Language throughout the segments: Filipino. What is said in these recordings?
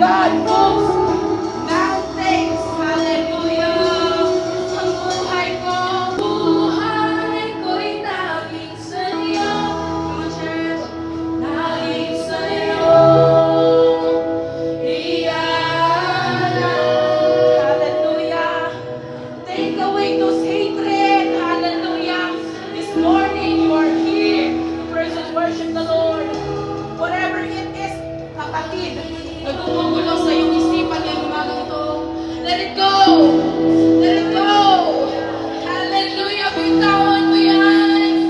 God moves mountains. Hallelujah. Ang buhay ko'y naging sa'yo. Come on, church. Naging sa'yo. Hallelujah. Take away those hatred. Hallelujah. This morning you are here to praise and worship the Lord. Whatever it is, kapatid, na gumugulo sa iyong isipan ngayong umaga ito, let it go. Let it go. Hallelujah. Bitawan mo yan.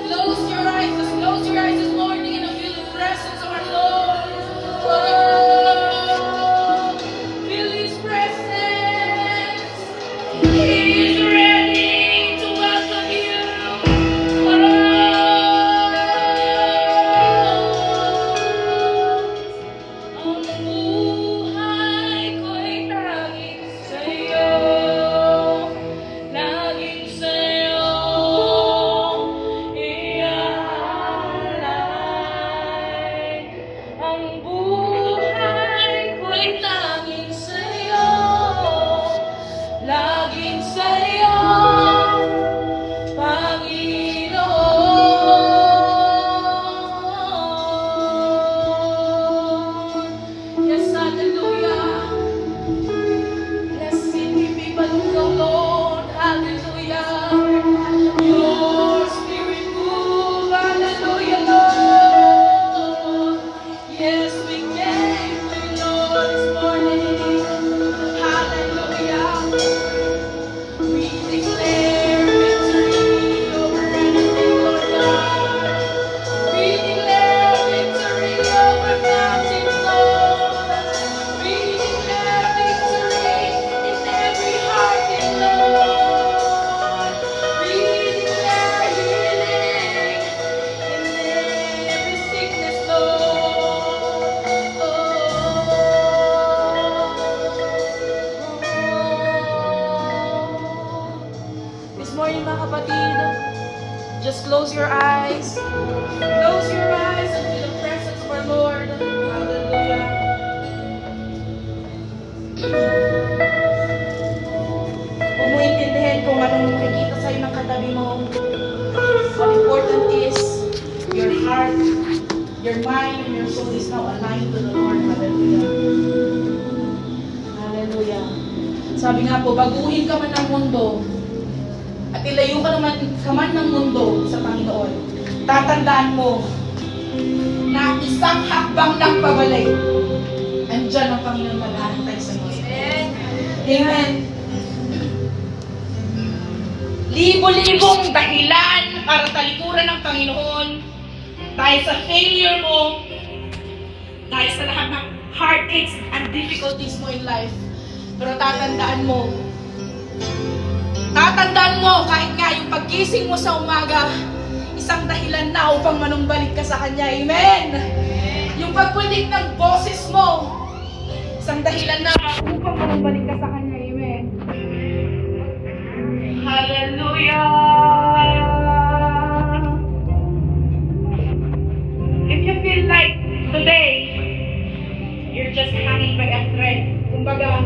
Close your eyes. Just close your eyes this morning and feel the presence of our Lord. Oh, feel His presence. He is ready to welcome you. Ang buhay ko'y laging sa'yo. Laging sa'yo iaalay. Ang buhay ko'y laging sa'yo. Laging sa'yo, Panginoon. Yes, hallelujah. Blessed be the Lord, hallelujah. Your spirit move, hallelujah, Lord. Yes, we came to you, Lord, this morning. Hallelujah. We declare victory over anything, Lord God. We declare victory over mountains, Lord. We declare victory in every heart, Lord. We declare healing in every sickness, Lord. This morning, mga kapatid, just close your eyes. Close your eyes and feel the presence of our Lord. Hallelujah. Huwag mo intindihin kung anong makikita sa'yo ng katabi mo. What important is your heart, your mind, and your soul is now aligned to the Lord. Hallelujah. Hallelujah. Sabi nga po, baguhin ka man ng mundo at ilayo ka man ng mundo sa Panginoon. Tatandaan mo na isang hakbang ng pabalik, andyan ang Panginoon maghahantay sa iyo. Amen. Libo-libong dahilan para talikuran ng Panginoon dahil sa failure mo, dahil sa lahat ng heartaches and difficulties mo in life. Pero tatandaan mo kahit nga yung paggising mo sa umaga, isang dahilan na upang manumbalik ka sa Kanya. Amen! Yung pagpulik ng boses mo, isang dahilan na upang manumbalik ka sa Kanya. Amen! Hallelujah! If you feel like today, you're just hanging by a thread, kumbaga,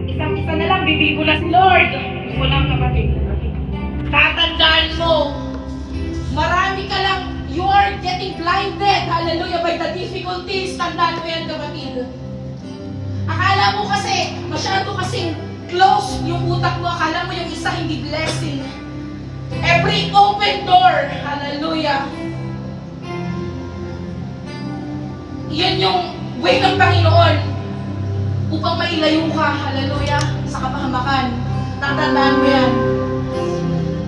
isang-isa na lang, bibigo na si Lord. Walang kapatid. Tatandaan mo, marami ka lang, you are getting blinded, hallelujah, by the difficulties. Tandaan mo yan, kapatid. Akala mo kasi, masyado kasing close yung utak mo. Akala mo yung isa hindi blessing. Every open door, hallelujah, yan yung way ng Panginoon upang mailayo ka, hallelujah, sa kapahamakan. Tatandaan mo yan.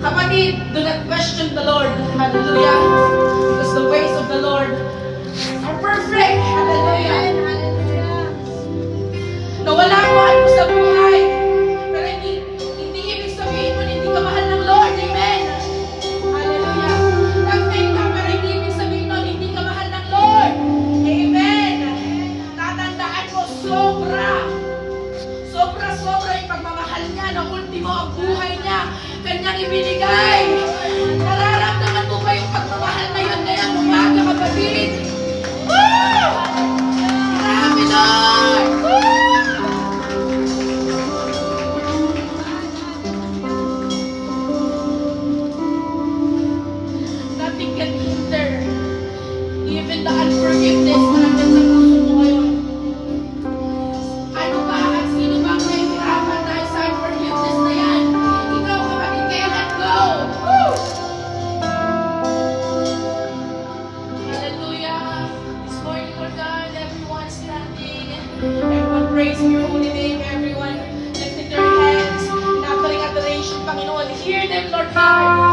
Kapatid, do not question the Lord, hallelujah, because the ways of the Lord are perfect, hallelujah. Nawala ang mahal mo sa buhay, pero hindi ibig sabihin mo na hindi ka mahal ng Lord, amen. Hallelujah. Nag-fail ka, pero hindi ibig sabihin mo hindi ka mahal ng Lord, amen. Tatandaan mo, sobra yung pagmamahal niya, na ultimo ang buhay niya, kanyang ibinigay. Nararamdaman mo ba yung pagmamahal na yun ngayong umaga, kapatid? praising your holy name, everyone. Lifting their hands, in offering adoration, Panginoon. Hear them, Lord God.